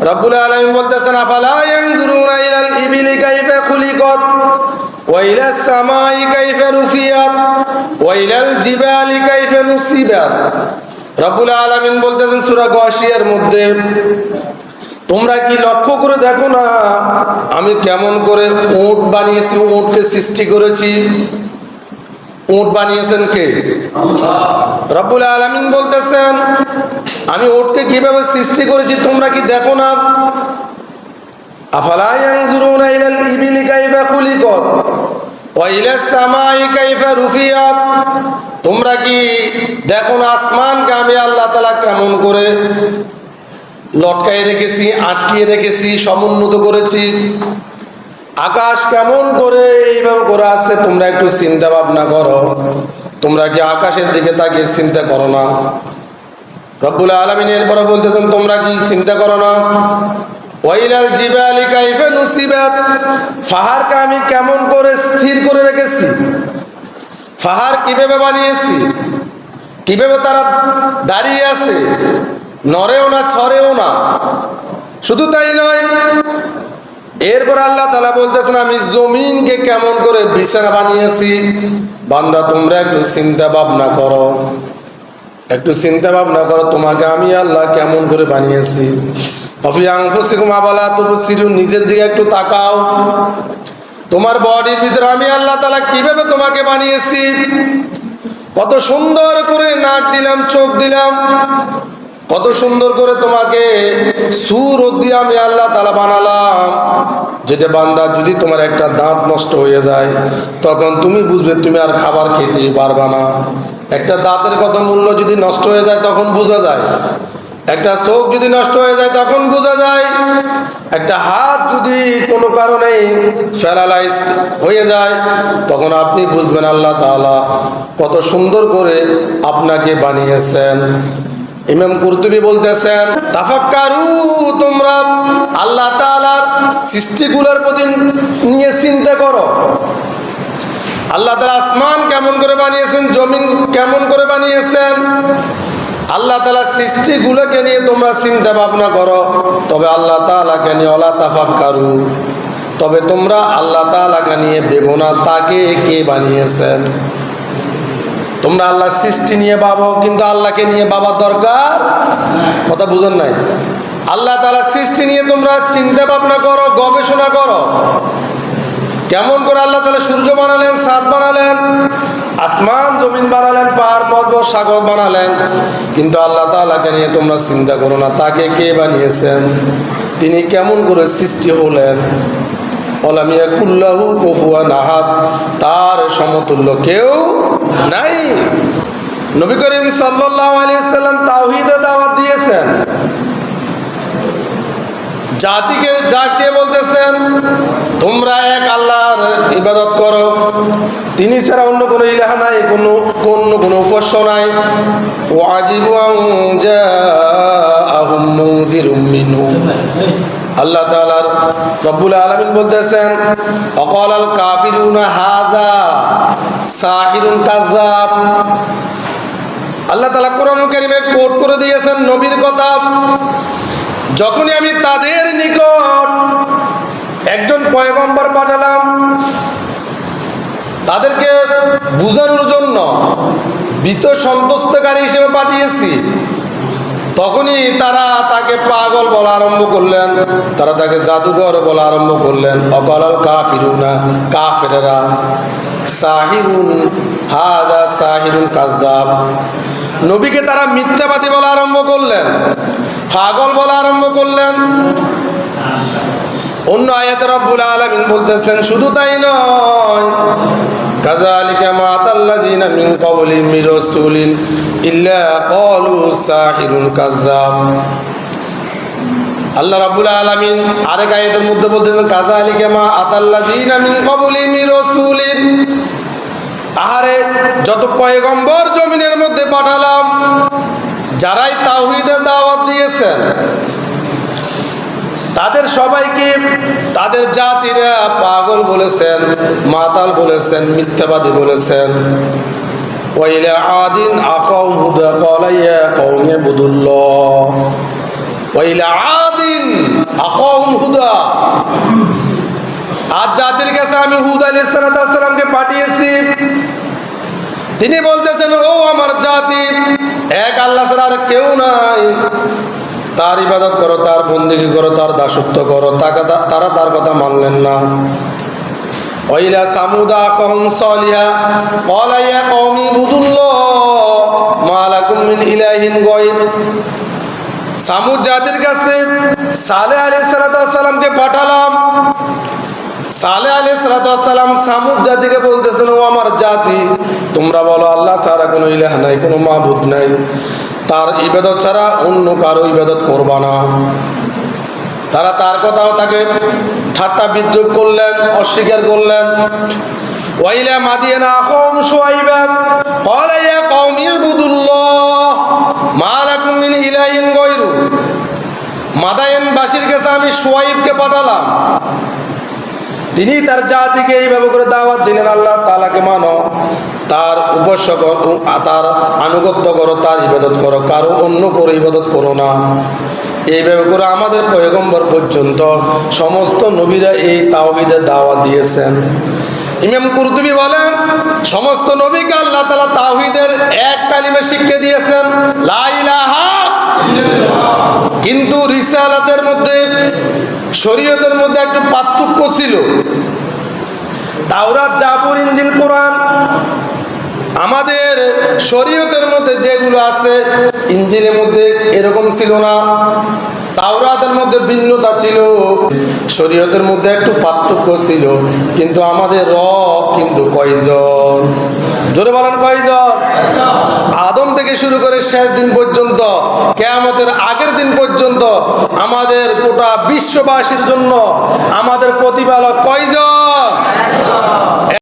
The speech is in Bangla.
রব্বুল আলামিন বলতেছেন আফালা ইয়ানজুরুনা ইলাল ইবিলি কাইফা খুলিকাত ওয়া ইলাস সামাই কাইফা রুফিয়াত ওয়া ইলাল জিবালি কাইফা নুসিবাত। রব্বুল আলামিন বলতেছেন সূরা গাশিয়ার মধ্যে, তোমরা কি লক্ষ্য করে দেখো না আমি কেমন করে উট বানিয়েছি, উটকে সৃষ্টি করেছি। উট বানিয়েছেন কে? আল্লাহ। রব্বুল আলামিন বলতেছেন আমি উটকে কিভাবে সৃষ্টি করেছি তোমরা কি দেখো না? আফালা ইয়ানজুরুনা ইলাল ইবিলি কাইফা খুলিকাত ওয়া ইলাস সামাই কাইফা রুফিয়াত। তোমরা কি দেখো না আসমানকে আমি আল্লাহ তাআলা কেমন করে লটকায় রেখেছি, আটকিয়ে রেখেছি, সমুন্নত করেছি। আকাশ কেমন করে এইভাবে করে আছে, তোমরা একটু চিন্তা ভাবনা করো। তোমরা কি আকাশের দিকে তাকিয়ে চিন্তা করো না? রব্বুল আলামিন এরপরে বলতেছেন তোমরা কি চিন্তা করো না? ওয়াইলাল জিবালি কাইফা নুসিবাত। পাহাড়কে আমি কেমন করে স্থির করে রেখেছি, পাহাড় কিভাবে বানিয়েছি, কিভাবে তারা দাঁড়িয়ে আছে, নড়েও না ছড়েও না। শুধু তাই নয়, এরপর আল্লাহ তাআলা বলতেছেন আমি জমিনকে কেমন করে বিছানা বানিয়েছি। বান্দা তোমরা একটু চিন্তা ভাবনা করো, একটু চিন্তা ভাবনা করো তোমাকে আমি আল্লাহ কেমন করে বানিয়েছি। অফি আনফুসিকুম আফালা তুবসিরুন, নিজের দিকে একটু তাকাও। তোমার বডির ভিতরে আমি আল্লাহ তাআলা কিভাবে তোমাকে বানিয়েছি, কত সুন্দর করে নাক দিলাম, চোখ দিলাম, কত সুন্দর করে তোমাকে সুর দিয়ে আমি আল্লাহ তাআলা বানালাম। যেটা বান্দা যদি তোমার একটা দাঁত নষ্ট হয়ে যায় তখন তুমি বুঝবে তুমি আর খাবার খেতেই পারবা না। একটা দাঁতের কত মূল্য যদি নষ্ট হয়ে যায় তখন বোঝা যায়। একটা চোখ যদি নষ্ট হয়ে যায় তখন বোঝা যায়। একটা হাত যদি কোনো কারণে প্যারালাইজড হয়ে যায় তখন আপনি বুঝবেন আল্লাহ তাআলা কত সুন্দর করে আপনাকে বানিয়েছেন। ইমাম কুরতুবী বলতেছেন তাফাক্কারু, তোমরা আল্লাহ তাআলার সৃষ্টিগুলোর প্রতি নিয়ে চিন্তা করো। আল্লাহ তাআলা আসমান কেমন করে বানিয়েছেন, জমিন কেমন করে বানিয়েছেন, আল্লাহ তাআলা সৃষ্টিগুলোকে নিয়ে তোমরা চিন্তা ভাবনা করো। তবে আল্লাহ তাআলাকে নিয়ে ওয়ালা তাফাক্কারু, তবে তোমরা আল্লাহ তাআলাকে নিয়ে ভেবো না তাকে কে বানিয়েছেন। তোমরা আল্লাহর সৃষ্টি নিয়ে ভাবো কিন্তু আল্লাহকে নিয়ে ভাবার দরকার, কথা বুঝেন নাই? আল্লাহ তাআলার সৃষ্টি নিয়ে তোমরা চিন্তা ভাবনা করো, গবেষণা করো। কেমন করে আল্লাহ তাআলা সূর্য বানালেন, চাঁদ বানালেন, আসমান জমিন বানালেন, পাহাড় পর্বত সাগর বানালেন, কিন্তু আল্লাহ তাআলাকে নিয়ে তোমরা চিন্তা করো না তাকে কে বানিয়েছেন, তিনি কেমন করে সৃষ্টি হলেন। ওয়ালাম ইয়াকুল্লাহু কুফুয়ান আহাদ, তার সমতুল্য কেউ নাই। নবী করিম সাল্লাল্লাহু আলাইহি ওয়াসাল্লাম তাওহীদের দাওয়াত দিয়েছেন, জাতিকে ডাক দিয়ে বলতেছেন তোমরা এক আল্লাহর ইবাদত করো, তিনি ছাড়া অন্য কোনো ইলাহ নাই, কোনো উপাস্য নাই। ওয়াজিবু আন জাআহুম মুনজিরুম মিনহুম, আল্লাহ তাআলার রব্বুল আলামিন বলতেছেন অকালাল কাফিরুনা হাযা সাহিরুন কাযাব। আল্লাহ তাআলা কোরআনুল কারীমে কোট করে দিয়েছেন নবীর কথা, যখনই আমি তাদের নিকট একজন পয়গম্বর পাঠালাম তাদেরকে বুঝানোর জন্য ভীত সন্তুষ্টকারী হিসেবে পাঠিয়েছি, তখনই তারা তাকে পাগল বলা আরম্ভ করলেন, তারা তাকে জাদুঘর বলা আরম্ভ করলেন। অকালাল কাফিরুনা, কাফেরেরা, সাহিরুন হাযা সাহিরুন কাযাব, নবীকে তারা মিথ্যাবাদী বলা আরম্ভ করলেন, পাগল বলা আরম্ভ করলেন। অন্য আয়াতে রব্বুল আলামিন বলতেছেন শুধু তাই নয়, কাযালিকা মা আতাল্লাযিনা মিন ক্বাবলিহিম মির রাসূলিন ইল্লা ক্বালু সাহিরুন কাযাব। আল্লাহ রাব্বুল আলামিন আরেক আয়াতের মধ্যে বলতেছেন কাযালিকা মা আতাল্লাযিনা মিন ক্বাবলিহিম মির রাসূলিন, আহারে যত পয়গম্বর জমিনের মধ্যে পাঠালাম যারাই তাওহীদের দাওয়াত দিয়েছেন তাদের সবাইকে তাদের জাতিরা পাগল বলেছেন, মাতাল বলেছেন, মিথ্যাবাদী বলেছেন। ওয়াইলা আদিন আখাউম হুদা ক্বালা ইয়া কওমি ইবুদুল্লাহ। ওয়াইলা আদিন, আখাহুম হুদা। আজ জাতির কাছে আমি হুদ আলাইহিস সালামকে পাঠিয়েছি। তিনি বলতেছেন, ও আমার জাতি, এক আল্লাহ ছাড়া আর কেউ নাই, তার ইবাদত করো, তার বন্দেগী করো, তার দাসত্ব করো। তারা তার কথা মানলেন না। ওয়াইলা সামুদা আখাহুম সালিহা ক্বালা ইয়া কওমি ইবুদুল্লাহ মা লাকুম মিন ইলাহিন গায়র। সামুদ জাতির কাছে সালেহ আলাইহিস সালামকে পাঠালাম। সালেহ আলাইহিস সালাম সামুদ জাতিকে বলতেছেন, ও আমার জাতি, তোমরা বলো আল্লাহ ছাড়া কোনো ইলাহ নাই, কোনো মাবুদ নাই, তার ইবাদত ছাড়া অন্য কারো ইবাদত করবা না। তারা তার কথাও তাকে ঠাট্টা বিদ্রুপ করলেন, অস্বীকার করলেন। ওয়াইলা মাদিয়ানা আখাহুম শুআইবা ক্বালা ইয়া কওমি ইবুদুল্লাহ মা লাকুম মিন ইলাহিন গায়রু। মাদায়েনবাসীর কাছে আমি শুআইবকে পাঠালাম। তিনি তার জাতিকে এইভাবে করে দাওয়াত দিলেন, আল্লাহ তাআলাকে মানো, তার উপাস্য করো, তার আনুগত্য করো, তার ইবাদত করো, কারো অন্য করে ইবাদত করো না। এইভাবে করে আমাদের পয়গম্বর পর্যন্ত সমস্ত নবীরা এই তাওহীদের দাওয়াত দিয়েছেন। ইমাম কুরতুবী বলেন, সমস্ত নবীকে আল্লাহ তাআলা তাওহীদের এক কালিমা শিক্ষা দিয়েছেন, লা ইলাহা ইল্লাল্লাহ। কিন্তু রিসালাতের মধ্যে, শরীয়তের মধ্যে একটু পার্থক্য ছিল। তাওরাত, জাবুর, ইনজিল, কোরআন, আমাদের শরীয়তের মধ্যে যেগুলো আছে ইনজিলের মধ্যে এরকম ছিল না। তাওরাতের মধ্যে ভিন্নতা ছিল, শরীয়তের মধ্যে একটু পার্থক্য ছিল। কিন্তু আমাদের রব কিন্তু কয়জন? জোরে বলেন কয়জন? আদম থেকে শুরু করে শেষ দিন পর্যন্ত, কিয়ামতের আগের দিন পর্যন্ত আমাদের গোটা বিশ্ববাসীর জন্য